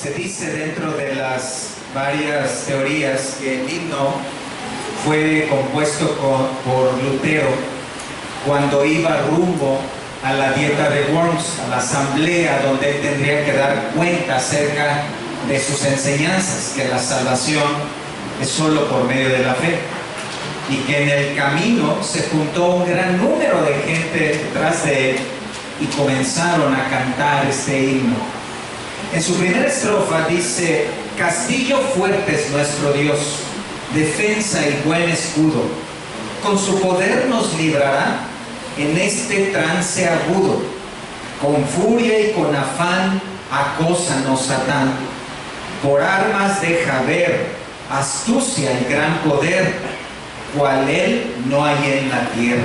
Se dice dentro de las varias teorías que el himno fue compuesto por Lutero cuando iba rumbo a la dieta de Worms, a la asamblea donde él tendría que dar cuenta acerca de sus enseñanzas, que la salvación es solo por medio de la fe, y que en el camino se juntó un gran número de gente detrás de él y comenzaron a cantar este himno. En su primera estrofa dice: castillo fuerte es nuestro Dios, defensa y buen escudo, con su poder nos librará en este trance agudo, con furia y con afán acósanos Satán, por armas deja ver astucia y gran poder, cual él no hay en la tierra.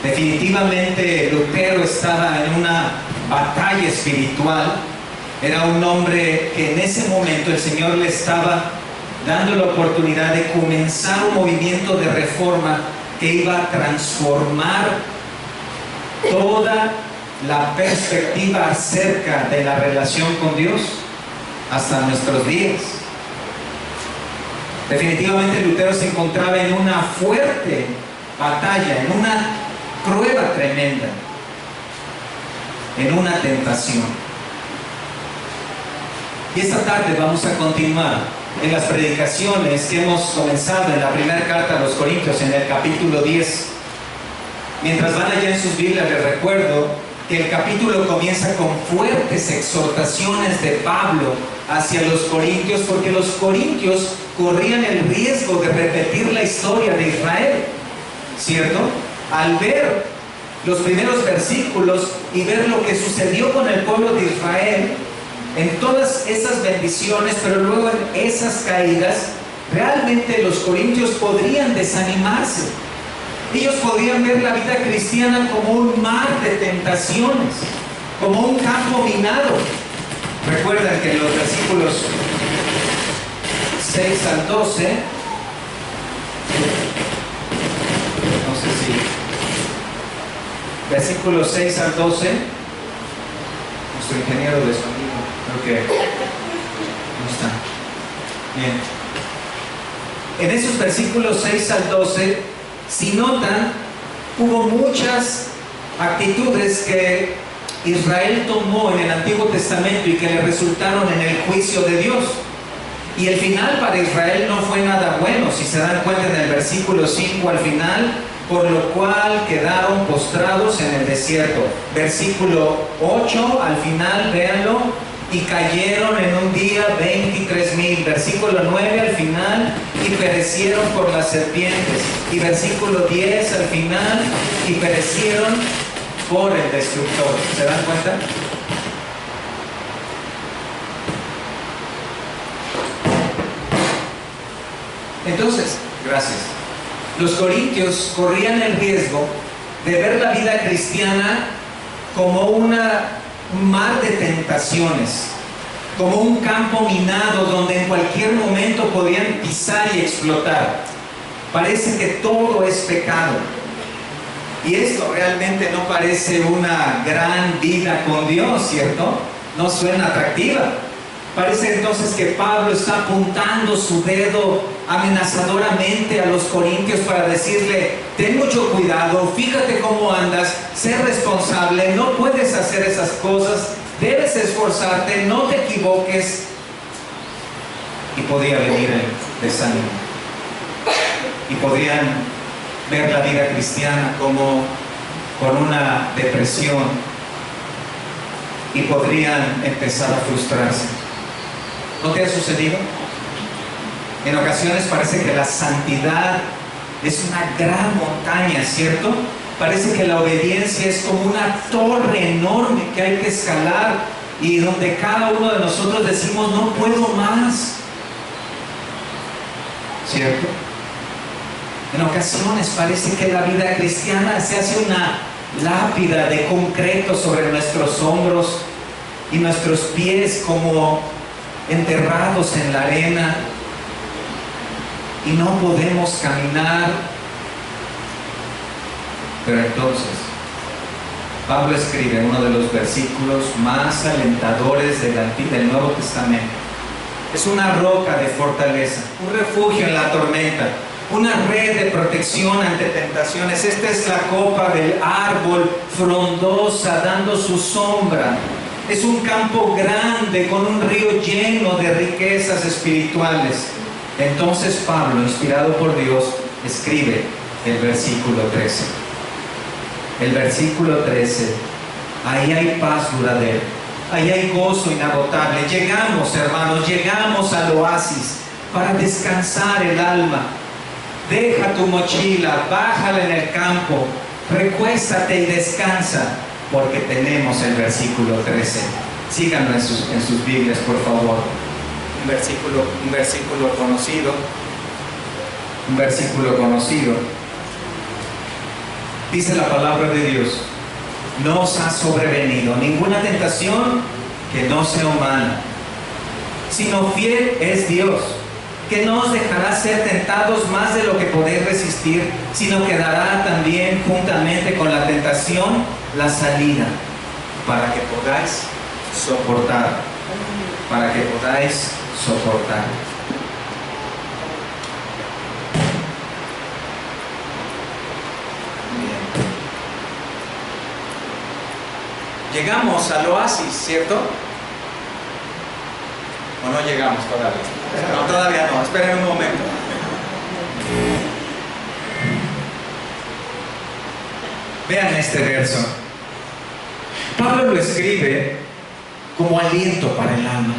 Definitivamente Lutero estaba en una batalla espiritual. Era un hombre que en ese momento el Señor le estaba dando la oportunidad de comenzar un movimiento de reforma que iba a transformar toda la perspectiva acerca de la relación con Dios hasta nuestros días. Definitivamente Lutero se encontraba en una fuerte batalla, en una prueba tremenda, en una tentación. Y esta tarde vamos a continuar en las predicaciones que hemos comenzado en la primera carta a los Corintios, en el capítulo 10. Mientras van allá en sus Biblias, les recuerdo que el capítulo comienza con fuertes exhortaciones de Pablo hacia los corintios, porque los corintios corrían el riesgo de repetir la historia de Israel, ¿cierto? Al ver los primeros versículos y ver lo que sucedió con el pueblo de Israel, en todas esas bendiciones, pero luego en esas caídas, realmente los corintios podrían desanimarse. Ellos podían ver la vida cristiana como un mar de tentaciones, como un campo minado. Recuerdan que en los versículos 6 al 12, no sé si, versículos 6 al 12, nuestro ingeniero de sonido, creo que no está. Bien. En esos versículos 6 al 12, si notan, hubo muchas actitudes que Israel tomó en el Antiguo Testamento y que le resultaron en el juicio de Dios. Y el final para Israel no fue nada bueno. Si se dan cuenta en el versículo 5 al final, por lo cual quedaron postrados en el desierto. Versículo 8 al final, véanlo. Y cayeron en un día 23,000. Versículo 9 al final, y perecieron por las serpientes. Y versículo 10 al final, y perecieron por el destructor. ¿Se dan cuenta? Entonces, gracias. Los corintios corrían el riesgo de ver la vida cristiana como un mar de tentaciones, como un campo minado donde en cualquier momento podían pisar y explotar. Parece que todo es pecado. Y esto realmente no parece una gran vida con Dios, ¿cierto? No suena atractiva. Parece entonces que Pablo está apuntando su dedo amenazadoramente a los corintios para decirle: ten mucho cuidado, fíjate cómo andas, sé responsable, no puedes hacer esas cosas, debes esforzarte, no te equivoques. Y podía venir el desánimo. Y podían ver la vida cristiana como con una depresión. Y podrían empezar a frustrarse. ¿No te ha sucedido? En ocasiones parece que la santidad es una gran montaña, ¿cierto? Parece que la obediencia es como una torre enorme que hay que escalar y donde cada uno de nosotros decimos: no puedo más, ¿cierto? En ocasiones parece que la vida cristiana se hace una lápida de concreto sobre nuestros hombros y nuestros pies como enterrados en la arena, y no podemos caminar. Pero entonces Pablo escribe uno de los versículos más alentadores del Nuevo Testamento. Es una roca de fortaleza, un refugio en la tormenta, una red de protección ante tentaciones. Esta es la copa del árbol frondosa dando su sombra. Es un campo grande con un río lleno de riquezas espirituales. Entonces Pablo, inspirado por Dios, escribe el versículo 13. El versículo 13, ahí hay paz duradera, ahí hay gozo inagotable. Llegamos, hermanos, llegamos al oasis para descansar el alma. Deja tu mochila, bájala en el campo, recuéstate y descansa, porque tenemos el versículo 13. Síganlo en sus Biblias, por favor. Un versículo conocido. Un versículo conocido. Dice la palabra de Dios: no os ha sobrevenido ninguna tentación que no sea humana, sino fiel es Dios, que no os dejará ser tentados más de lo que podéis resistir, sino que dará también juntamente con la tentación la salida, para que podáis soportar. Para que podáis soportar. Llegamos al oasis, ¿cierto? ¿O no llegamos todavía? No, todavía no, esperen un momento. Vean este verso. Pablo lo escribe como aliento para el alma.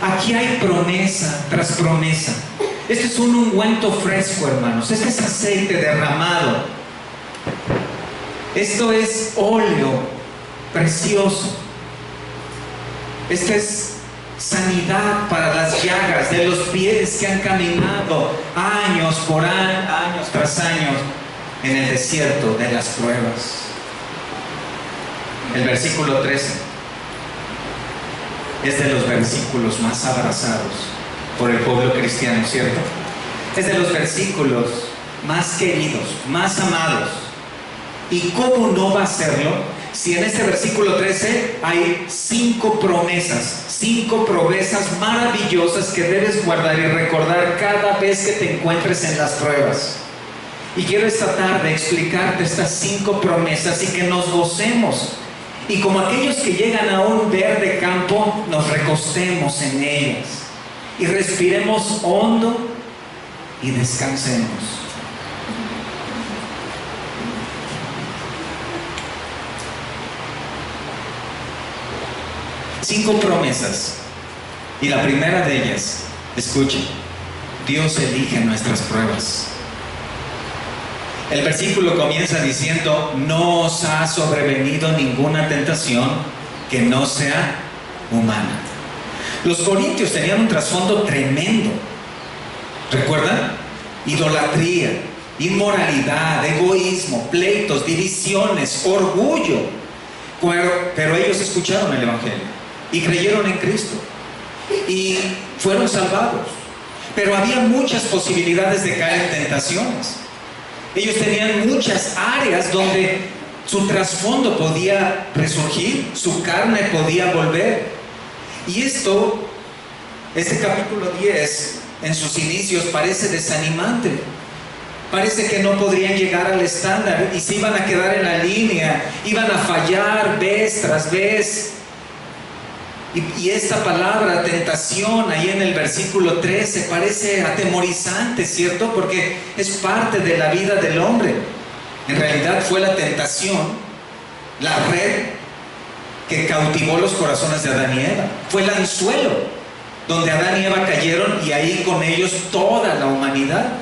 Aquí hay promesa tras promesa. Este es un ungüento fresco, hermanos. Este es aceite derramado. Esto es óleo precioso. Esta es sanidad para las llagas de los pies que han caminado años tras años en el desierto de las pruebas. El versículo 13 es de los versículos más abrazados por el pueblo cristiano, ¿cierto? Es de los versículos más queridos, más amados. ¿Y cómo no va a serlo? Si en este versículo 13 hay 5 promesas maravillosas que debes guardar y recordar cada vez que te encuentres en las pruebas. Y quiero esta tarde explicarte estas 5 promesas y que nos gocemos. Y como aquellos que llegan a un verde campo, nos recostemos en ellas y respiremos hondo y descansemos. Cinco promesas. Y la primera de ellas, escuchen, Dios elige nuestras pruebas. El versículo comienza diciendo: no os ha sobrevenido ninguna tentación que no sea humana. Los corintios tenían un trasfondo tremendo. ¿Recuerdan? Idolatría, inmoralidad, egoísmo, pleitos, divisiones, orgullo. Pero ellos escucharon el Evangelio y creyeron en Cristo y fueron salvados. Pero había muchas posibilidades de caer en tentaciones. Ellos tenían muchas áreas donde su trasfondo podía resurgir, su carne podía volver. Y este capítulo 10, en sus inicios, parece desanimante. Parece que no podrían llegar al estándar y se iban a quedar en la línea, iban a fallar vez tras vez. Y esta palabra tentación ahí en el versículo 13 parece atemorizante, ¿cierto? Porque es parte de la vida del hombre. En realidad fue la tentación, la red que cautivó los corazones de Adán y Eva. Fue el anzuelo donde Adán y Eva cayeron y ahí con ellos toda la humanidad.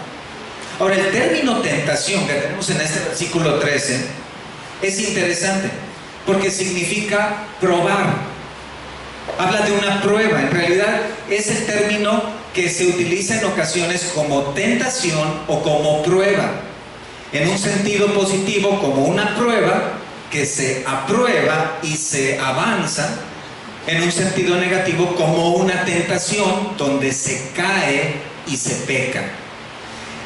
Ahora, el término tentación que tenemos en este versículo 13 es interesante porque significa probar. Habla de una prueba. En realidad es el término que se utiliza en ocasiones como tentación o como prueba. En un sentido positivo, como una prueba que se aprueba y se avanza. En un sentido negativo, como una tentación donde se cae y se peca.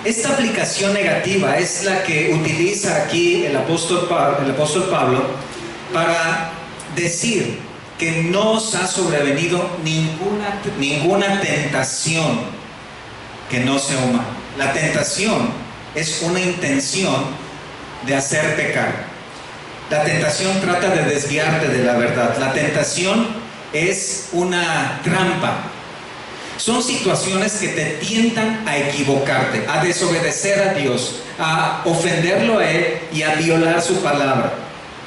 Esta aplicación negativa es la que utiliza aquí el apóstol Pablo para decir que no os ha sobrevenido ninguna tentación que no sea humana. La tentación es una intención de hacer pecar. La tentación trata de desviarte de la verdad. La tentación es una trampa. Son situaciones que te tientan a equivocarte, a desobedecer a Dios, a ofenderlo a Él y a violar su palabra,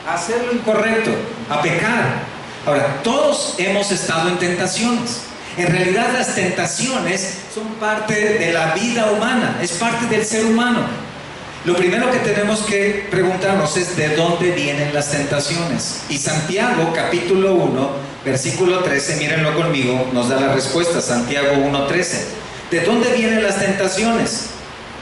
a hacer lo incorrecto, a pecar. Ahora, todos hemos estado en tentaciones. En realidad las tentaciones son parte de la vida humana, es parte del ser humano. Lo primero que tenemos que preguntarnos es ¿de dónde vienen las tentaciones? Y Santiago capítulo 1, versículo 13, mírenlo conmigo, nos da la respuesta, Santiago 1:13. ¿De dónde vienen las tentaciones?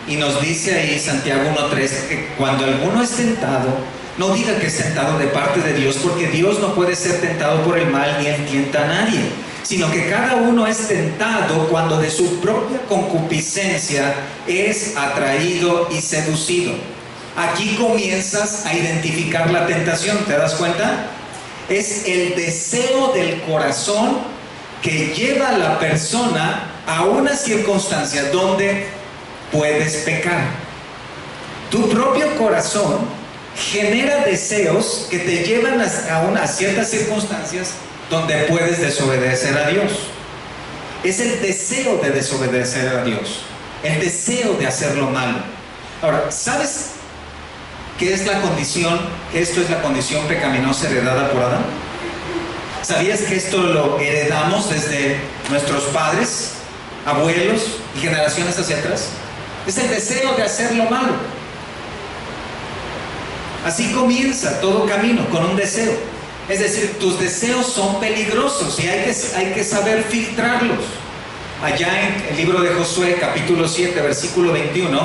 Y nos dice ahí Santiago 1:13 que cuando alguno es tentado, no diga que es tentado de parte de Dios, porque Dios no puede ser tentado por el mal, ni Él tienta a nadie, sino que cada uno es tentado cuando de su propia concupiscencia es atraído y seducido. Aquí comienzas a identificar la tentación, ¿te das cuenta? Es el deseo del corazón que lleva a la persona a una circunstancia donde puedes pecar. Tu propio corazón genera deseos que te llevan a ciertas circunstancias donde puedes desobedecer a Dios. Es el deseo de desobedecer a Dios, el deseo de hacer lo malo. Ahora, ¿sabes qué es la condición? Que esto es la condición pecaminosa heredada por Adán. ¿Sabías que esto lo heredamos desde nuestros padres, abuelos y generaciones hacia atrás? Es el deseo de hacer lo malo. Así comienza todo camino, con un deseo. Es decir, tus deseos son peligrosos y hay que saber filtrarlos. Allá en el libro de Josué, capítulo 7, versículo 21,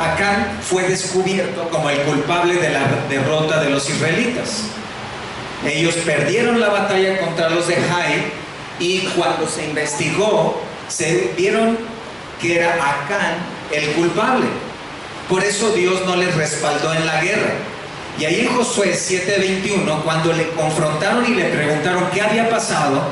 Acán fue descubierto como el culpable de la derrota de los israelitas. Ellos perdieron la batalla contra los de Jai y cuando se investigó, se vieron que era Acán el culpable. Por eso Dios no les respaldó en la guerra. Y ahí en Josué 7:21, cuando le confrontaron y le preguntaron qué había pasado,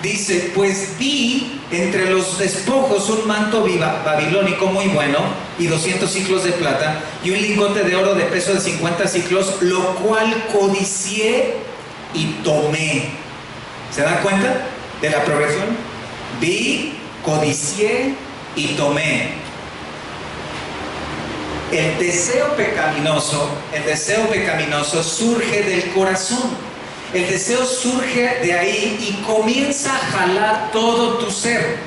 dice, pues vi entre los despojos un manto babilónico muy bueno y 200 siclos de plata y un lingote de oro de peso de 50 siclos, lo cual codicié y tomé. ¿Se dan cuenta de la progresión? Vi, codicié y tomé. El deseo pecaminoso surge del corazón. El deseo surge de ahí y comienza a jalar todo tu ser.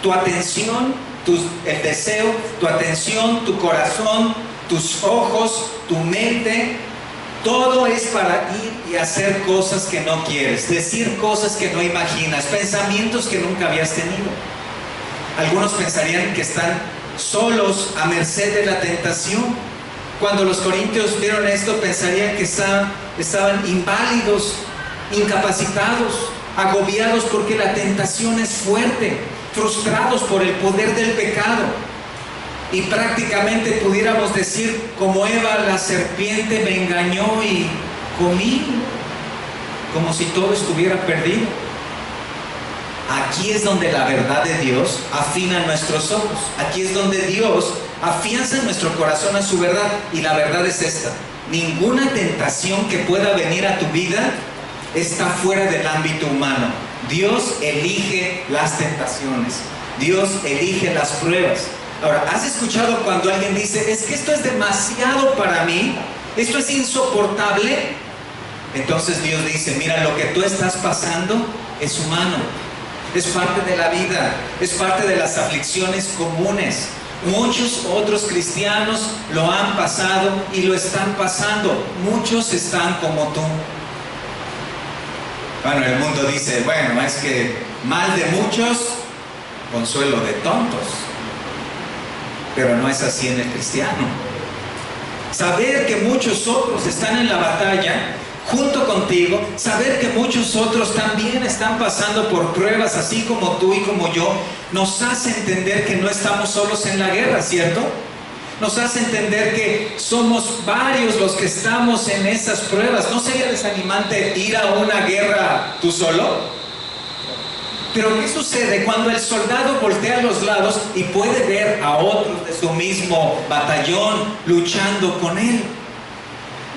Tu atención, el deseo, tu atención, tu corazón, tus ojos, tu mente. Todo es para ir y hacer cosas que no quieres, decir cosas que no imaginas, pensamientos que nunca habías tenido. Algunos pensarían que están solos a merced de la tentación. Cuando los corintios vieron esto, pensarían que estaban inválidos, incapacitados, agobiados porque la tentación es fuerte, frustrados por el poder del pecado. Y prácticamente pudiéramos decir, como Eva, la serpiente me engañó y comí, como si todo estuviera perdido. Aquí es donde la verdad de Dios afina nuestros ojos. Aquí es donde Dios afianza en nuestro corazón a su verdad. Y la verdad es esta: ninguna tentación que pueda venir a tu vida está fuera del ámbito humano. Dios elige las tentaciones. Dios elige las pruebas. Ahora, ¿has escuchado cuando alguien dice, es que esto es demasiado para mí? ¿Esto es insoportable? Entonces Dios dice, mira, lo que tú estás pasando es humano. Es parte de la vida, es parte de las aflicciones comunes. Muchos otros cristianos lo han pasado y lo están pasando. Muchos están como tú. Bueno, el mundo dice, bueno, es que mal de muchos, consuelo de tontos. Pero no es así en el cristiano. Saber que muchos otros están en la batalla junto contigo, saber que muchos otros también están pasando por pruebas así como tú y como yo, nos hace entender que no estamos solos en la guerra, ¿cierto? nos hace entender que somos varios los que estamos en esas pruebas. ¿No sería desanimante ir a una guerra tú solo? Pero ¿qué sucede cuando el soldado voltea a los lados y puede ver a otros de su mismo batallón luchando con él?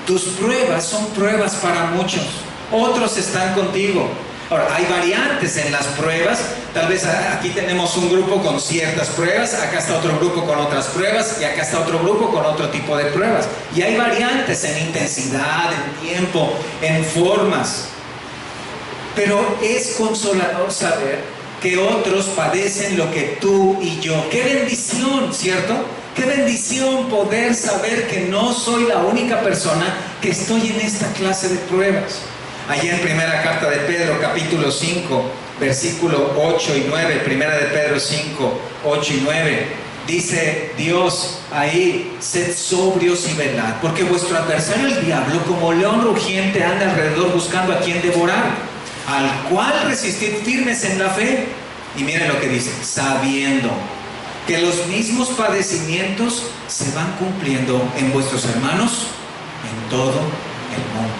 Tus pruebas son pruebas para muchos. Otros están contigo. Ahora, hay variantes en las pruebas. Tal vez aquí tenemos un grupo con ciertas pruebas, acá está otro grupo con otras pruebas y acá está otro grupo con otro tipo de pruebas. Y hay variantes en intensidad, en tiempo, en formas. Pero es consolador saber que otros padecen lo que tú y yo. ¡Qué bendición!, ¿cierto? ¡Qué bendición poder saber que no soy la única persona que estoy en esta clase de pruebas! Allá en primera carta de Pedro, capítulo 5, versículo 8 y 9, primera de Pedro 5, 8 y 9, dice Dios ahí: sed sobrios y velad, porque vuestro adversario el diablo, como león rugiente, anda alrededor buscando a quien devorar, al cual resistid firmes en la fe. Y miren lo que dice: sabiendo que los mismos padecimientos se van cumpliendo en vuestros hermanos en todo el mundo.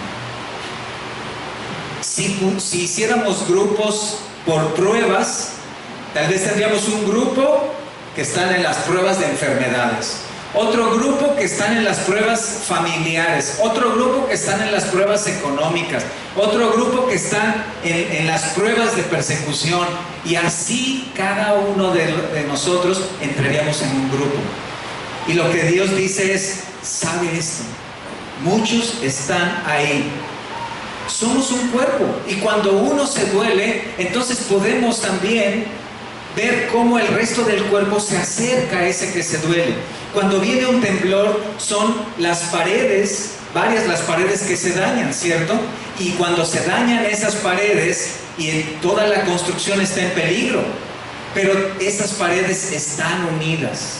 Si hiciéramos grupos por pruebas, tal vez tendríamos un grupo que están en las pruebas de enfermedades, otro grupo que están en las pruebas familiares, otro grupo que están en las pruebas económicas, otro grupo que están en las pruebas de persecución, y así cada uno de nosotros entraríamos en un grupo. Y lo que Dios dice es: sabe esto, muchos están ahí. Somos un cuerpo, y cuando uno se duele, entonces podemos también ver cómo el resto del cuerpo se acerca a ese que se duele. Cuando viene un temblor, son las paredes, varias las paredes que se dañan, ¿cierto? Y cuando se dañan esas paredes y toda la construcción está en peligro, pero esas paredes están unidas.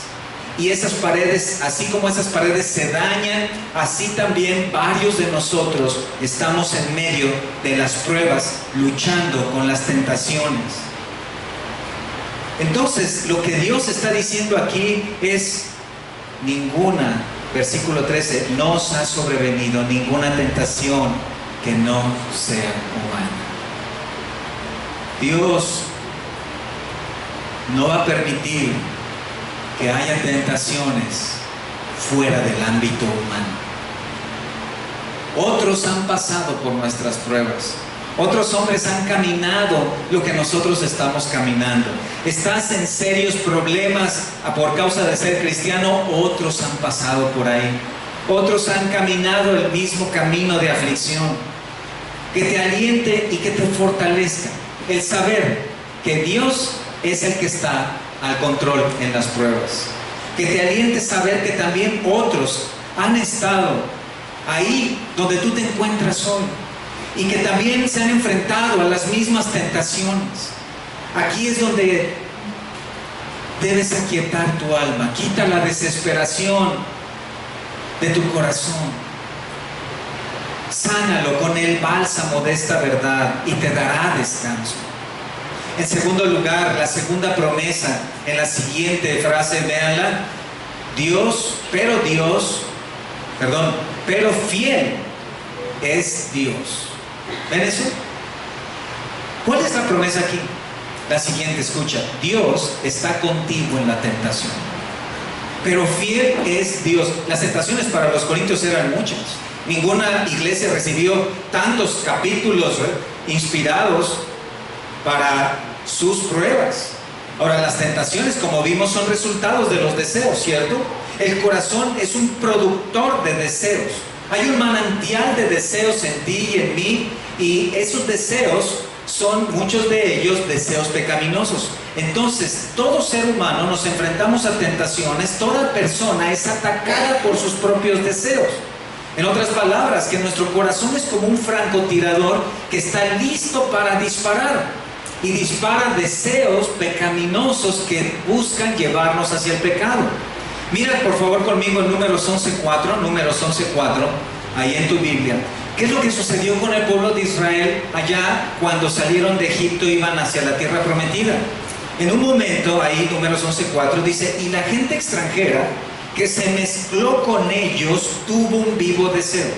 Y esas paredes, así como esas paredes se dañan, así también varios de nosotros estamos en medio de las pruebas, luchando con las tentaciones. Entonces, lo que Dios está diciendo aquí es: ninguna, versículo 13, no os ha sobrevenido ninguna tentación que no sea humana. Dios no va a permitir que haya tentaciones fuera del ámbito humano. Otros han pasado por nuestras pruebas. Otros hombres han caminado lo que nosotros estamos caminando. Estás en serios problemas por causa de ser cristiano, otros han pasado por ahí. Otros han caminado el mismo camino de aflicción. Que te aliente y que te fortalezca el saber que Dios es el que está al control en las pruebas. Que te aliente saber que también otros han estado ahí donde tú te encuentras hoy, y que también se han enfrentado a las mismas tentaciones. Aquí es donde debes aquietar tu alma. Quita la desesperación de tu corazón. Sánalo con el bálsamo de esta verdad y te dará descanso. En segundo lugar, la segunda promesa en la siguiente frase, véanla: pero fiel es Dios. ¿Ven eso? ¿Cuál es la promesa aquí? La siguiente, escucha: Dios está contigo en la tentación, pero fiel es Dios. Las tentaciones para los corintios eran muchas. Ninguna iglesia recibió tantos capítulos inspirados para sus pruebas. Ahora, las tentaciones, como vimos, son resultados de los deseos, ¿cierto? El corazón es un productor de deseos. Hay un manantial de deseos en ti y en mí, y esos deseos son, muchos de ellos, deseos pecaminosos. Entonces, todo ser humano nos enfrentamos a tentaciones. Toda persona es atacada por sus propios deseos. En otras palabras, que nuestro corazón es como un francotirador que está listo para disparar, y dispara deseos pecaminosos que buscan llevarnos hacia el pecado. Mira por favor conmigo en Números 11:4, ahí en tu Biblia. ¿Qué es lo que sucedió con el pueblo de Israel allá cuando salieron de Egipto e iban hacia la tierra prometida? En un momento, ahí Números 11:4 dice: y la gente extranjera que se mezcló con ellos, tuvo un vivo deseo.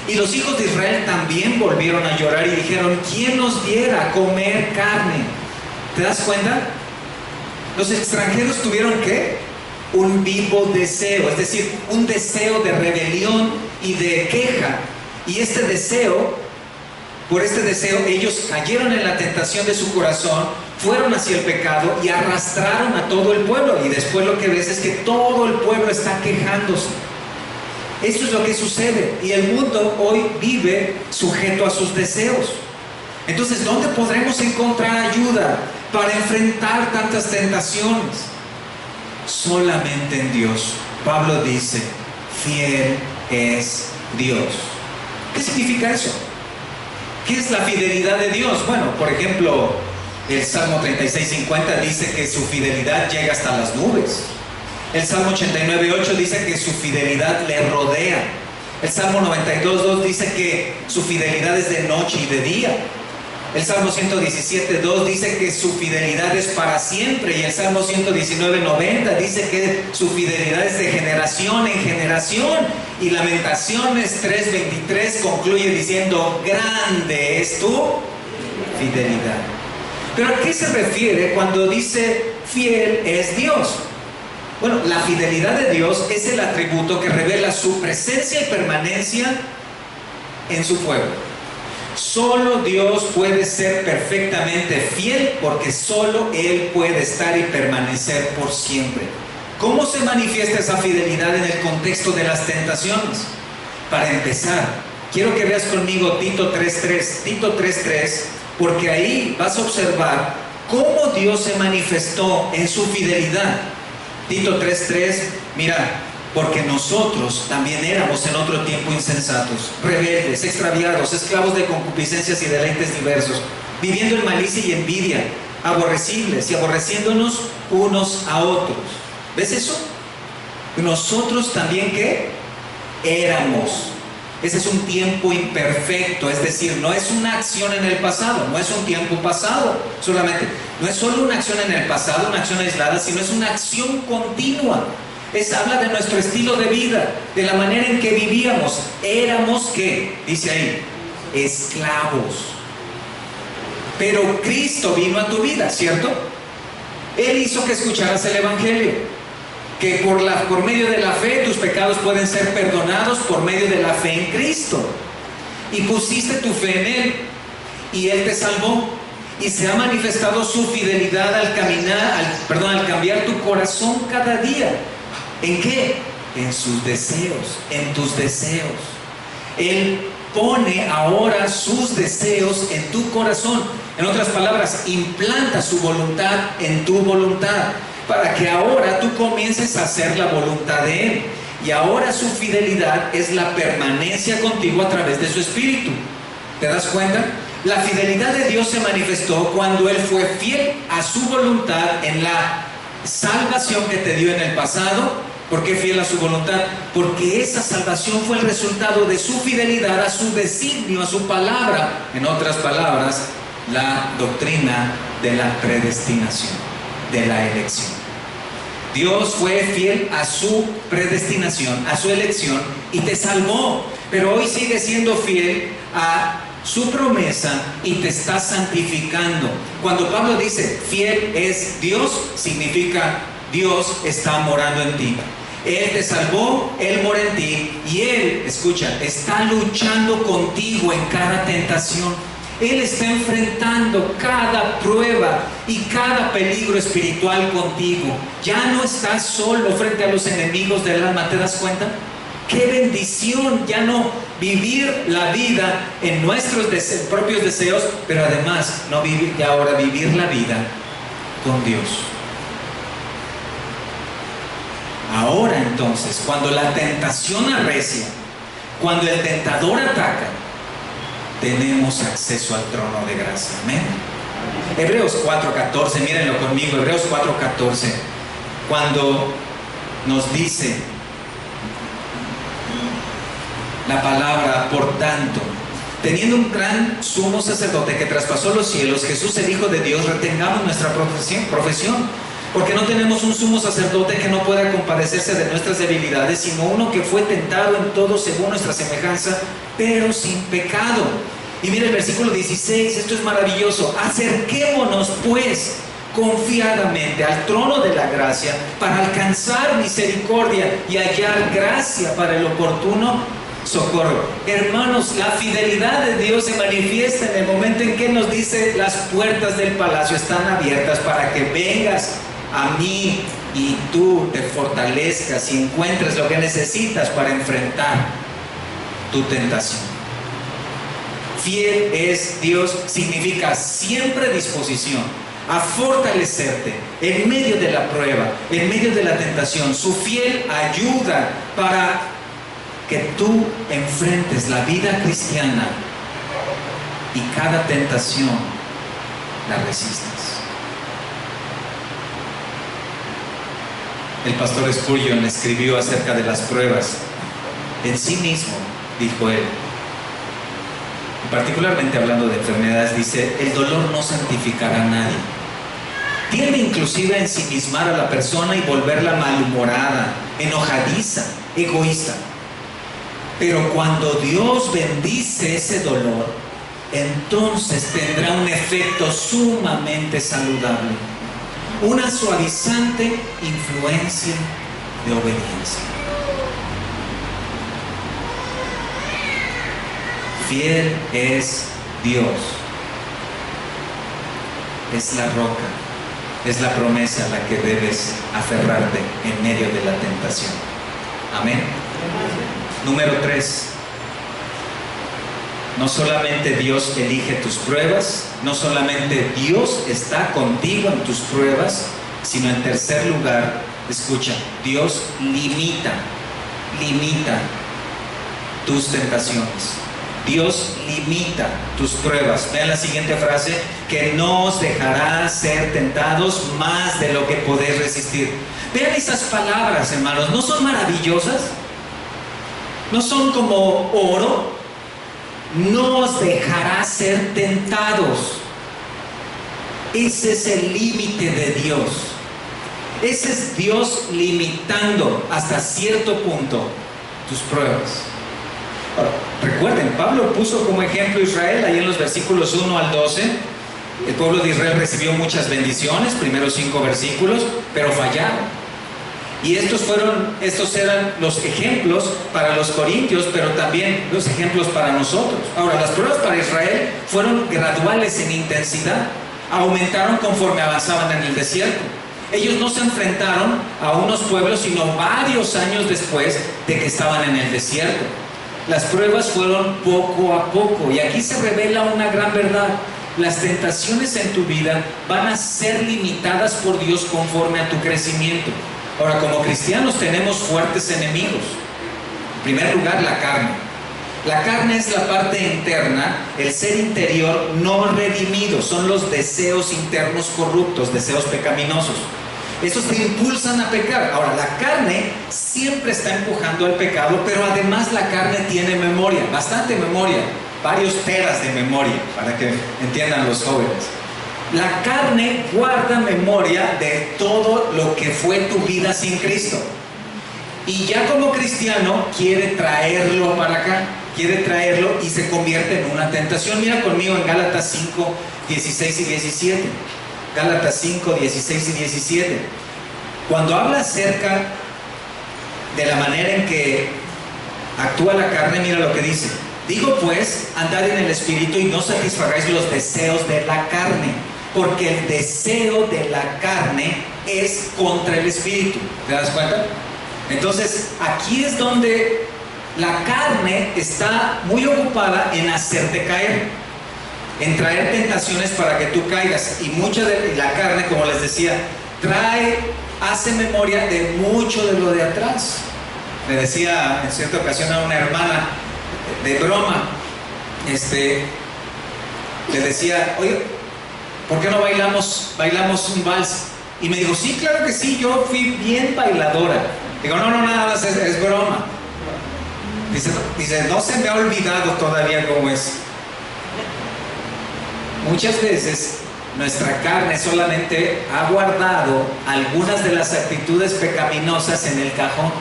Y los hijos de Israel también volvieron a llorar y dijeron: ¿quién nos diera a comer carne? ¿Te das cuenta? Los extranjeros tuvieron ¿qué? Un vivo deseo, es decir, un deseo de rebelión y de queja. Y por este deseo, ellos cayeron en la tentación de su corazón, fueron hacia el pecado y arrastraron a todo el pueblo. Y después lo que ves es que todo el pueblo está quejándose. Eso es lo que sucede. Y el mundo hoy vive sujeto a sus deseos. Entonces, ¿dónde podremos encontrar ayuda para enfrentar tantas tentaciones? Solamente en Dios. Pablo dice: fiel es Dios. ¿Qué significa eso? ¿Qué es la fidelidad de Dios? Bueno, por ejemplo, el Salmo 36:50 dice que su fidelidad llega hasta las nubes. El Salmo 89:8 dice que su fidelidad le rodea. El Salmo 92:2 dice que su fidelidad es de noche y de día. El Salmo 117:2 dice que su fidelidad es para siempre. Y el Salmo 119:90 dice que su fidelidad es de generación en generación. Y Lamentaciones 3:23 concluye diciendo: grande es tu fidelidad. ¿Pero a qué se refiere cuando dice fiel es Dios? Bueno, la fidelidad de Dios es el atributo que revela su presencia y permanencia en su pueblo. Solo Dios puede ser perfectamente fiel, porque solo Él puede estar y permanecer por siempre. ¿Cómo se manifiesta esa fidelidad en el contexto de las tentaciones? Para empezar, quiero que veas conmigo Tito 3:3. Tito 3:3, porque ahí vas a observar cómo Dios se manifestó en su fidelidad. Tito 3:3, mira: porque nosotros también éramos en otro tiempo insensatos, rebeldes, extraviados, esclavos de concupiscencias y deleites diversos, viviendo en malicia y envidia, aborrecibles y aborreciéndonos unos a otros. ¿Ves eso? Nosotros también ¿qué? Éramos. Ese es un tiempo imperfecto, es decir, no es una acción en el pasado, no es un tiempo pasado solamente, no es solo una acción en el pasado, una acción aislada, sino es una acción continua. Habla de nuestro estilo de vida, de la manera en que vivíamos. Éramos ¿qué? Dice ahí, esclavos. Pero Cristo vino a tu vida, ¿cierto? Él hizo que escucharas el Evangelio, que por medio de la fe tus pecados pueden ser perdonados por medio de la fe en Cristo. Y pusiste tu fe en Él, y Él te salvó. Y se ha manifestado su fidelidad al cambiar tu corazón cada día. ¿En qué? En sus deseos, en tus deseos. Él pone ahora sus deseos en tu corazón. En otras palabras, implanta su voluntad en tu voluntad, para que ahora tú comiences a hacer la voluntad de Él. Y ahora su fidelidad es la permanencia contigo a través de su Espíritu. ¿Te das cuenta? La fidelidad de Dios se manifestó cuando Él fue fiel a su voluntad en la salvación que te dio en el pasado. ¿Por qué fiel a su voluntad? Porque esa salvación fue el resultado de su fidelidad a su designio, a su palabra. En otras palabras, la doctrina de la predestinación, de la elección. Dios fue fiel a su predestinación, a su elección, y te salvó. Pero hoy sigue siendo fiel a su promesa y te está santificando. Cuando Pablo dice fiel es Dios, significa Dios está morando en ti. Él te salvó, Él mora en ti, y Él, escucha, está luchando contigo en cada tentación. Él está enfrentando cada prueba y cada peligro espiritual contigo. Ya no estás solo frente a los enemigos del alma. ¿Te das cuenta? ¡Qué bendición! Ya no vivir la vida en nuestros propios deseos, pero además no vivir, y ahora vivir la vida con Dios. Ahora entonces, cuando la tentación arrecia, cuando el tentador ataca, tenemos acceso al trono de gracia. Amén. Hebreos 4:14, mírenlo conmigo, Hebreos 4:14, cuando nos dice la palabra: por tanto, teniendo un gran sumo sacerdote que traspasó los cielos, Jesús el Hijo de Dios, retengamos nuestra profesión. Porque no tenemos un sumo sacerdote que no pueda compadecerse de nuestras debilidades, sino uno que fue tentado en todo según nuestra semejanza, pero sin pecado. Y mira el versículo 16, esto es maravilloso. Acerquémonos pues confiadamente al trono de la gracia para alcanzar misericordia y hallar gracia para el oportuno socorro. Hermanos, la fidelidad de Dios se manifiesta en el momento en que nos dice: las puertas del palacio están abiertas para que vengas a mí y tú te fortalezcas y encuentres lo que necesitas para enfrentar tu tentación. Fiel es Dios significa siempre disposición a fortalecerte en medio de la prueba, en medio de la tentación. Su fiel ayuda para que tú enfrentes la vida cristiana y cada tentación la resistas. El pastor Spurgeon escribió acerca de las pruebas. En sí mismo, dijo él, particularmente hablando de enfermedades, dice: el dolor no santificará a nadie. Tiende inclusive a ensimismar a la persona y volverla malhumorada, enojadiza, egoísta. Pero cuando Dios bendice ese dolor, entonces tendrá un efecto sumamente saludable, una suavizante influencia de obediencia. Fiel es Dios, es la roca, es la promesa a la que debes aferrarte en medio de la tentación. Amén. Número 3. No solamente Dios elige tus pruebas, no solamente Dios está contigo en tus pruebas, sino en tercer lugar, escucha, Dios limita tus tentaciones. Dios limita tus pruebas. Vean la siguiente frase: que no os dejará ser tentados más de lo que podéis resistir. Vean esas palabras, hermanos, ¿no son maravillosas? ¿No son como oro? No os dejará ser tentados. Ese es el límite de Dios. Ese es Dios limitando hasta cierto punto tus pruebas. Ahora, recuerden, Pablo puso como ejemplo a Israel ahí en los versículos 1 al 12. El pueblo de Israel recibió muchas bendiciones, primeros 5 versículos, pero fallaron. Y estos eran los ejemplos para los corintios, pero también los ejemplos para nosotros. Ahora, las pruebas para Israel fueron graduales en intensidad, aumentaron conforme avanzaban en el desierto. Ellos no se enfrentaron a unos pueblos sino varios años después de que estaban en el desierto. Las pruebas fueron poco a poco, y aquí se revela una gran verdad: las tentaciones en tu vida van a ser limitadas por Dios conforme a tu crecimiento. Ahora, como cristianos tenemos fuertes enemigos. En primer lugar, la carne. La carne es la parte interna, el ser interior no redimido, son los deseos internos corruptos, deseos pecaminosos. Esos te impulsan a pecar. Ahora, la carne siempre está empujando al pecado, pero además la carne tiene memoria, bastante memoria, varios teras de memoria, para que entiendan los jóvenes. La carne guarda memoria de todo lo que fue tu vida sin Cristo. Y ya como cristiano quiere traerlo para acá, quiere traerlo y se convierte en una tentación. Mira conmigo en Gálatas 5, 16 y 17. Gálatas 5, 16 y 17. Cuando habla acerca de la manera en que actúa la carne, mira lo que dice. Digo pues, andad en el Espíritu y no satisfagáis los deseos de la carne, porque el deseo de la carne es contra el Espíritu. ¿Te das cuenta? Entonces, aquí es donde la carne está muy ocupada en hacerte caer, en traer tentaciones para que tú caigas. Y mucha de la carne, como les decía, hace memoria de mucho de lo de atrás. Le decía en cierta ocasión a una hermana, de broma, le decía: oye, ¿por qué no bailamos un vals? Y me dijo: sí, claro que sí, yo fui bien bailadora. Digo: no, nada más es broma. Dice, no se me ha olvidado todavía cómo es. Muchas veces nuestra carne solamente ha guardado algunas de las actitudes pecaminosas en el cajón.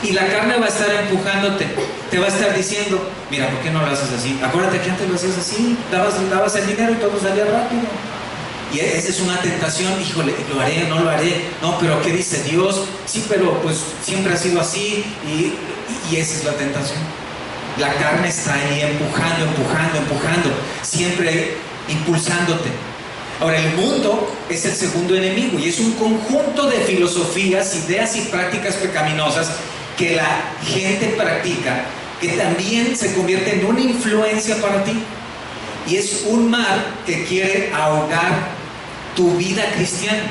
Y la carne va a estar empujándote, te va a estar diciendo, mira, ¿por qué no lo haces así? Acuérdate que antes lo hacías así, dabas el dinero y todo salía rápido. Y esa es una tentación, híjole, ¿lo haré, no lo haré? No, pero ¿qué dice Dios? Sí, pero pues siempre ha sido así, y esa es la tentación. La carne está ahí empujando, siempre impulsándote. Ahora, el mundo es el segundo enemigo y es un conjunto de filosofías, ideas y prácticas pecaminosas que la gente practica, que también se convierte en una influencia para ti. Y es un mar que quiere ahogar tu vida cristiana.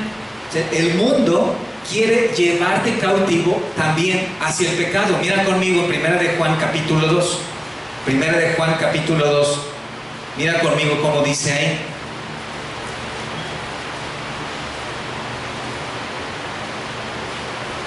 O sea, el mundo quiere llevarte cautivo también hacia el pecado. Mira conmigo Primera de Juan capítulo 2. Primera de Juan capítulo 2. Mira conmigo cómo dice ahí.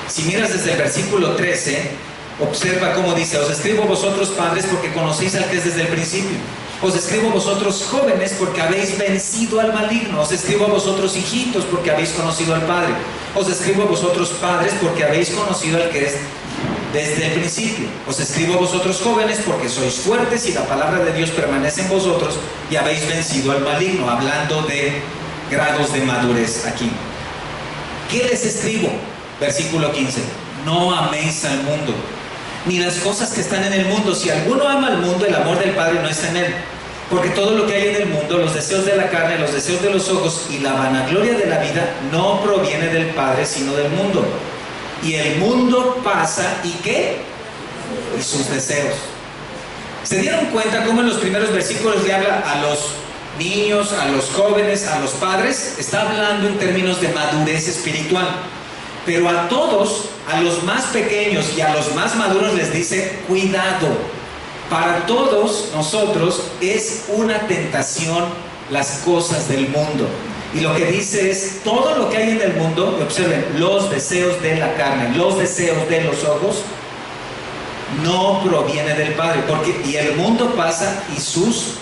Si miras desde el versículo 13, observa cómo dice: os escribo a vosotros padres porque conocéis al que es desde el principio. Os escribo a vosotros jóvenes porque habéis vencido al maligno. Os escribo a vosotros hijitos porque habéis conocido al Padre. Os escribo a vosotros padres porque habéis conocido al que es desde el principio. Os escribo a vosotros jóvenes porque sois fuertes y la palabra de Dios permanece en vosotros y habéis vencido al maligno. Hablando de grados de madurez aquí. ¿Qué les escribo? Versículo 15. No améis al mundo, ni las cosas que están en el mundo. Si alguno ama al mundo, el amor del Padre no está en él. Porque todo lo que hay en el mundo, los deseos de la carne, los deseos de los ojos y la vanagloria de la vida, no proviene del Padre, sino del mundo. Y el mundo pasa, ¿y qué? Y sus deseos. ¿Se dieron cuenta cómo en los primeros versículos le habla a los niños, a los jóvenes, a los padres? Está hablando en términos de madurez espiritual. Pero a todos, a los más pequeños y a los más maduros les dice: cuidado. Para todos nosotros es una tentación las cosas del mundo. Y lo que dice es: todo lo que hay en el mundo, y observen, los deseos de la carne, los deseos de los ojos, no proviene del Padre. Y el mundo pasa y sus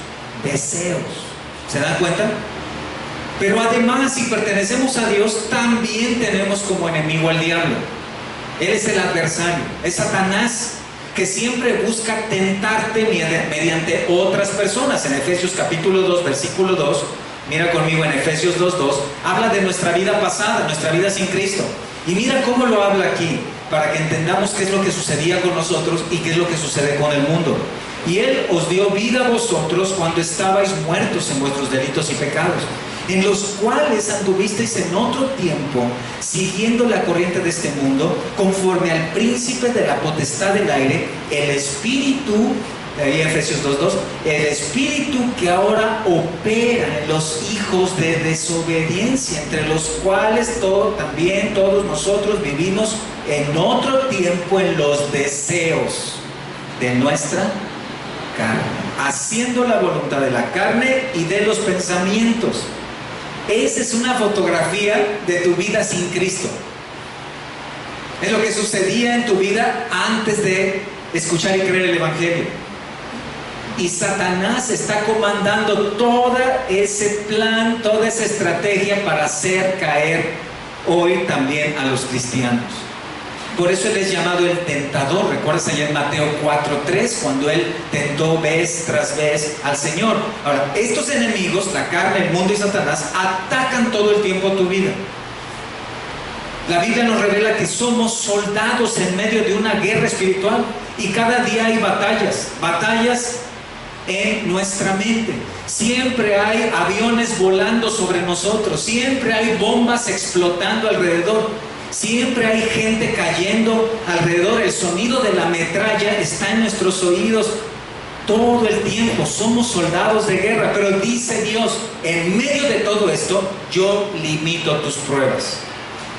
deseos. ¿Se dan cuenta? Pero además, si pertenecemos a Dios, también tenemos como enemigo al diablo. Él es el adversario, es Satanás, que siempre busca tentarte mediante otras personas. En Efesios capítulo 2, versículo 2, mira conmigo en Efesios 2:2, habla de nuestra vida pasada, nuestra vida sin Cristo. Y mira cómo lo habla aquí, para que entendamos qué es lo que sucedía con nosotros y qué es lo que sucede con el mundo. Y Él os dio vida a vosotros cuando estabais muertos en vuestros delitos y pecados, en los cuales anduvisteis en otro tiempo, siguiendo la corriente de este mundo, conforme al príncipe de la potestad del aire, el espíritu, de ahí Efesios 2:2, el espíritu que ahora opera en los hijos de desobediencia, entre los cuales también todos nosotros vivimos en otro tiempo en los deseos de nuestra carne, haciendo la voluntad de la carne y de los pensamientos. Esa es una fotografía de tu vida sin Cristo. Es lo que sucedía en tu vida antes de escuchar y creer el Evangelio. Y Satanás está comandando todo ese plan, toda esa estrategia para hacer caer hoy también a los cristianos. Por eso Él es llamado el tentador. ¿Recuerdas allá en Mateo 4:3, cuando Él tentó vez tras vez al Señor? Ahora, estos enemigos, la carne, el mundo y Satanás, atacan todo el tiempo tu vida. La Biblia nos revela que somos soldados en medio de una guerra espiritual, y cada día hay batallas en nuestra mente. Siempre hay aviones volando sobre nosotros, siempre hay bombas explotando alrededor, siempre hay gente cayendo alrededor. El sonido de la metralla está en nuestros oídos todo el tiempo. Somos soldados de guerra. Pero dice Dios, en medio de todo esto, yo limito tus pruebas.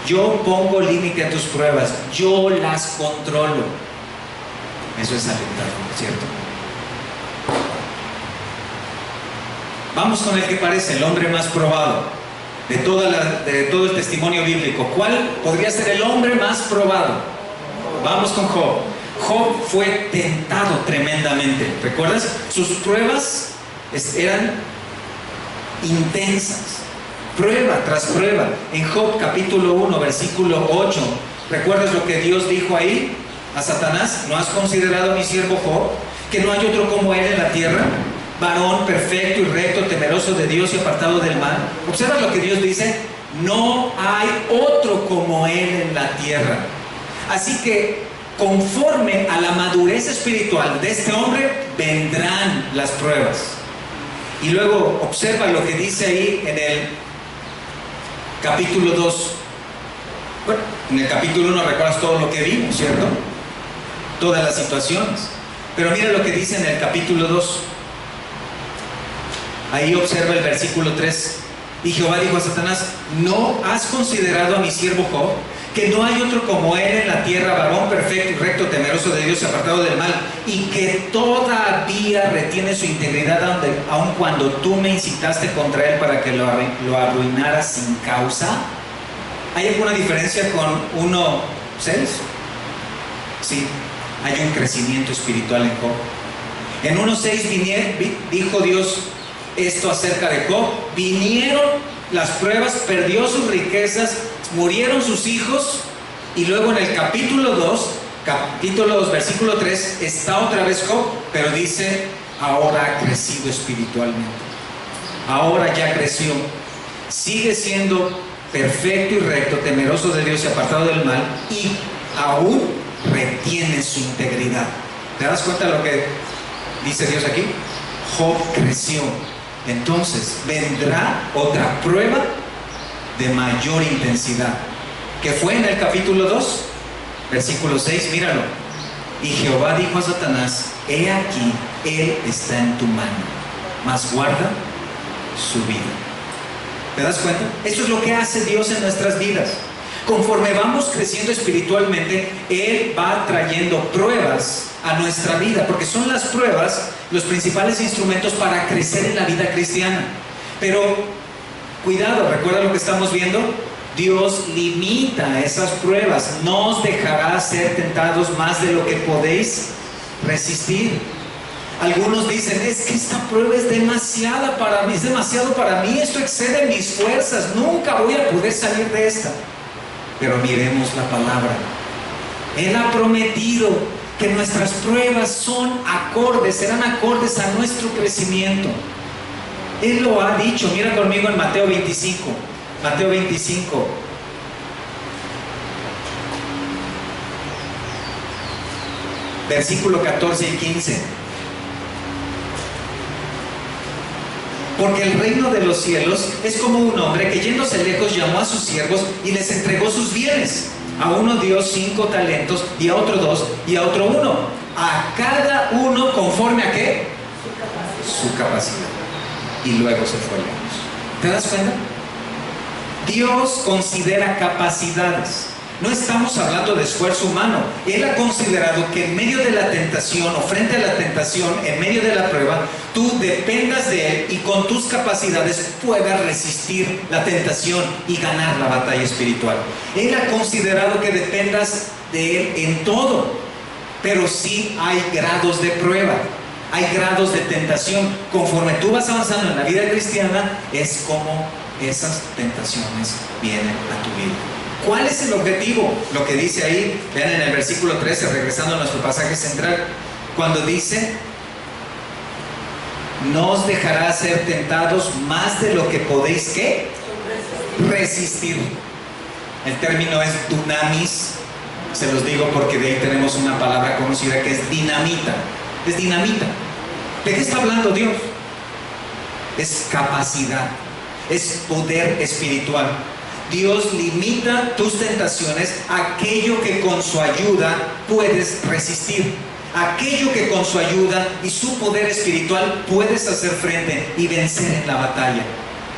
Yo pongo límite a tus pruebas. Yo las controlo. Eso es alentador, ¿cierto? Vamos con el que parece el hombre más probado de todo el testimonio bíblico. ¿Cuál podría ser el hombre más probado? Vamos con Job. Job fue tentado tremendamente. ¿Recuerdas? Sus pruebas eran intensas. Prueba tras prueba. En Job capítulo 1, versículo 8, ¿recuerdas lo que Dios dijo ahí a Satanás? ¿No has considerado a mi siervo Job, que no hay otro como él en la tierra? Varón perfecto y recto, temeroso de Dios y apartado del mal. Observa lo que Dios dice: no hay otro como él en la tierra. Así que conforme a la madurez espiritual de este hombre, vendrán las pruebas. Y luego observa lo que dice ahí en el capítulo 2. Bueno, en el capítulo 1 recuerdas todo lo que vimos, ¿cierto? Todas las situaciones. Pero mira lo que dice en el capítulo 2. Ahí observa el versículo 3. Y Jehová dijo a Satanás: ¿no has considerado a mi siervo Job, que no hay otro como él en la tierra, varón perfecto y recto, temeroso de Dios y apartado del mal, y que todavía retiene su integridad aun cuando tú me incitaste contra él para que lo arruinaras sin causa? ¿Hay alguna diferencia con 1:6? Sí, hay un crecimiento espiritual en Job. En 1:6 dijo Dios esto acerca de Job: vinieron las pruebas, perdió sus riquezas, murieron sus hijos. Y luego en el capítulo 2, versículo 3, está otra vez Job, pero dice: ahora ha crecido espiritualmente, ahora ya creció, sigue siendo perfecto y recto, temeroso de Dios y apartado del mal, y aún retiene su integridad. ¿Te das cuenta de lo que dice Dios aquí? Job creció. Entonces vendrá otra prueba de mayor intensidad, que fue en el capítulo 2, versículo 6, míralo. Y Jehová dijo a Satanás: he aquí, él está en tu mano, mas guarda su vida. ¿Te das cuenta? Esto es lo que hace Dios en nuestras vidas. Conforme vamos creciendo espiritualmente, Él va trayendo pruebas a nuestra vida, porque son las pruebas los principales instrumentos para crecer en la vida cristiana. Pero cuidado, recuerda lo que estamos viendo: Dios limita esas pruebas, no os dejará ser tentados más de lo que podéis resistir. Algunos dicen: es que esta prueba es demasiada para mí, es demasiado para mí, esto excede mis fuerzas, nunca voy a poder salir de esta. Pero miremos la palabra. Él ha prometido que nuestras pruebas serán acordes a nuestro crecimiento. Él lo ha dicho. Mira conmigo en Mateo 25. Mateo 25. Versículo 14 y 15. Porque el reino de los cielos es como un hombre que, yéndose lejos, llamó a sus siervos y les entregó sus bienes. A uno dio 5 talentos, y a otro 2, y a otro 1. A cada uno conforme a ¿qué? Su capacidad. Y luego se fue lejos. ¿Te das cuenta? Dios considera capacidades. No estamos hablando de esfuerzo humano. Él ha considerado que en medio de la tentación, o frente a la tentación, en medio de la prueba, tú dependas de Él y con tus capacidades puedas resistir la tentación y ganar la batalla espiritual. Él ha considerado que dependas de Él en todo. Pero sí hay grados de prueba, hay grados de tentación. Conforme tú vas avanzando en la vida cristiana, es como esas tentaciones vienen a tu vida. ¿Cuál es el objetivo? Lo que dice ahí, vean en el versículo 13, regresando a nuestro pasaje central, cuando dice: no os dejará ser tentados más de lo que podéis, ¿qué? Resistir. El término es dunamis. Se los digo porque de ahí tenemos una palabra conocida que es dinamita. Es dinamita. ¿De qué está hablando Dios? Es capacidad, es poder espiritual. Dios limita tus tentaciones a aquello que con su ayuda puedes resistir, aquello que con su ayuda y su poder espiritual puedes hacer frente y vencer en la batalla.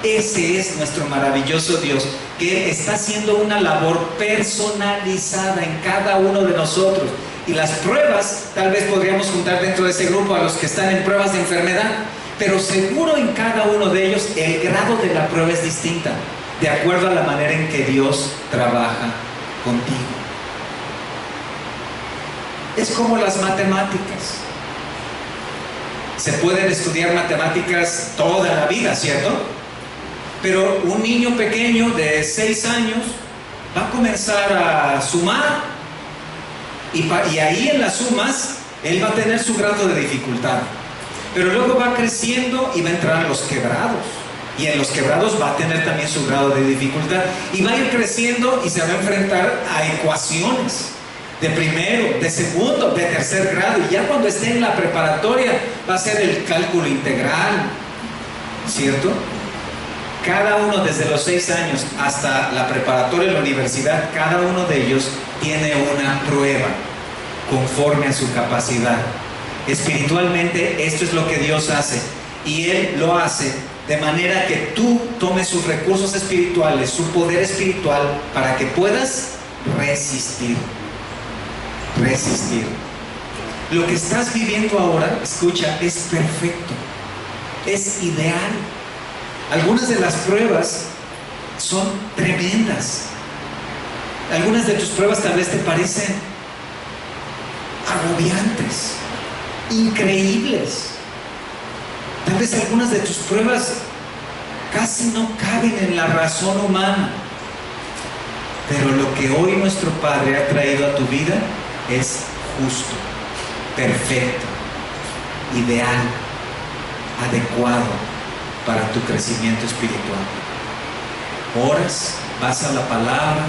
Ese es nuestro maravilloso Dios, que está haciendo una labor personalizada en cada uno de nosotros. Y las pruebas, tal vez podríamos juntar dentro de ese grupo a los que están en pruebas de enfermedad, pero seguro en cada uno de ellos el grado de la prueba es distinta, de acuerdo a la manera en que Dios trabaja contigo. Es como las matemáticas. Se pueden estudiar matemáticas toda la vida, ¿cierto? Pero un niño pequeño de 6 años va a comenzar a sumar y ahí en las sumas él va a tener su grado de dificultad. Pero luego va creciendo y va a entrar a los quebrados. Y en los quebrados va a tener también su grado de dificultad. Y va a ir creciendo y se va a enfrentar a ecuaciones de primero, de segundo, de tercer grado. Y ya cuando esté en la preparatoria va a ser el cálculo integral, ¿cierto? Cada uno desde los 6 años hasta la preparatoria y la universidad, cada uno de ellos tiene una prueba conforme a su capacidad. Espiritualmente esto es lo que Dios hace, y Él lo hace de manera que tú tomes sus recursos espirituales, su poder espiritual, para que puedas resistir. Lo que estás viviendo ahora, escucha, es perfecto, es ideal. Algunas de las pruebas son tremendas. Algunas de tus pruebas tal vez te parecen agobiantes, increíbles. Tal vez algunas de tus pruebas casi no caben en la razón humana. Pero lo que hoy nuestro Padre ha traído a tu vida es justo, perfecto, ideal, adecuado para tu crecimiento espiritual. Oras, vas a la palabra,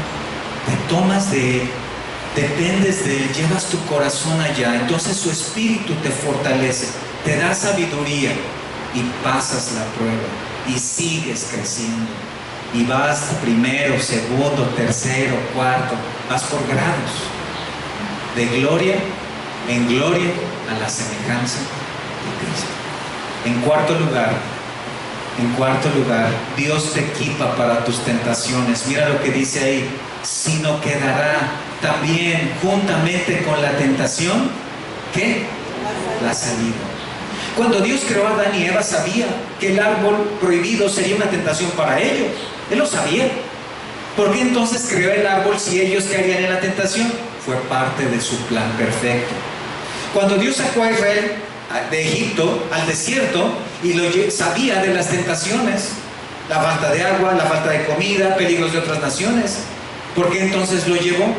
te tomas de Él, dependes de Él, llevas tu corazón allá, entonces su espíritu te fortalece, te da sabiduría y pasas la prueba y sigues creciendo y vas primero, segundo, tercero, cuarto, vas por grados de gloria en gloria a la semejanza de Cristo. En cuarto lugar, Dios te equipa para tus tentaciones. Mira lo que dice ahí: sino quedará también juntamente con la tentación, ¿qué? La salida. Cuando Dios creó a Adán y Eva, sabía que el árbol prohibido sería una tentación para ellos. Él lo sabía. ¿Por qué entonces creó el árbol si ellos caerían en la tentación? Fue parte de su plan perfecto. Cuando Dios sacó a Israel de Egipto al desierto y sabía de las tentaciones, la falta de agua, la falta de comida, peligros de otras naciones, ¿por qué entonces lo llevó?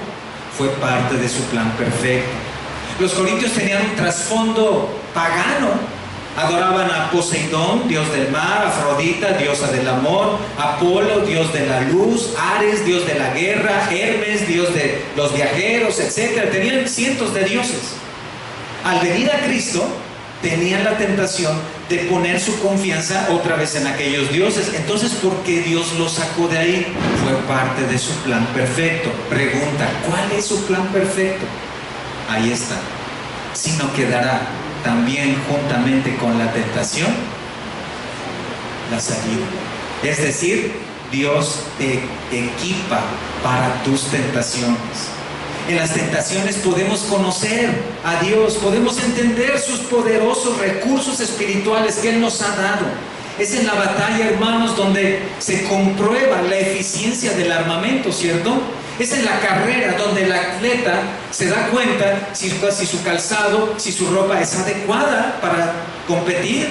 Fue parte de su plan perfecto. Los corintios tenían un trasfondo pagano. Adoraban a Poseidón, dios del mar; Afrodita, diosa del amor; Apolo, dios de la luz; Ares, dios de la guerra; Hermes, dios de los viajeros, etc. Tenían cientos de dioses. Al venir a Cristo, tenían la tentación de poner su confianza otra vez en aquellos dioses. Entonces, ¿por qué Dios los sacó de ahí? Fue parte de su plan perfecto. Pregunta: ¿cuál es su plan perfecto? Ahí está: sino quedará también juntamente con la tentación la salida. Es decir, Dios te equipa para tus tentaciones. En las tentaciones podemos conocer a Dios, podemos entender sus poderosos recursos espirituales que Él nos ha dado. Es en la batalla, hermanos, donde se comprueba la eficiencia del armamento, ¿cierto? Es en la carrera donde el atleta se da cuenta si su calzado, si su ropa es adecuada para competir.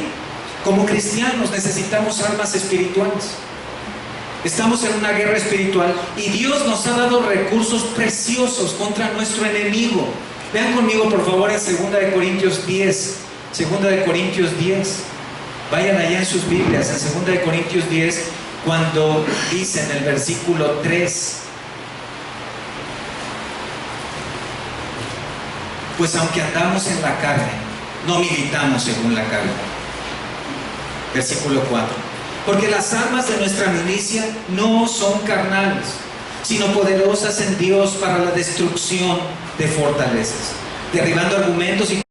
Como cristianos necesitamos armas espirituales. Estamos en una guerra espiritual y Dios nos ha dado recursos preciosos contra nuestro enemigo. Vean conmigo, por favor, en 2 de Corintios 10. 2 de Corintios 10. Vayan allá en sus Biblias, en 2 de Corintios 10, cuando dice en el versículo 3: pues aunque andamos en la carne, no militamos según la carne. Versículo 4: porque las armas de nuestra milicia no son carnales, sino poderosas en Dios para la destrucción de fortalezas, derribando argumentos y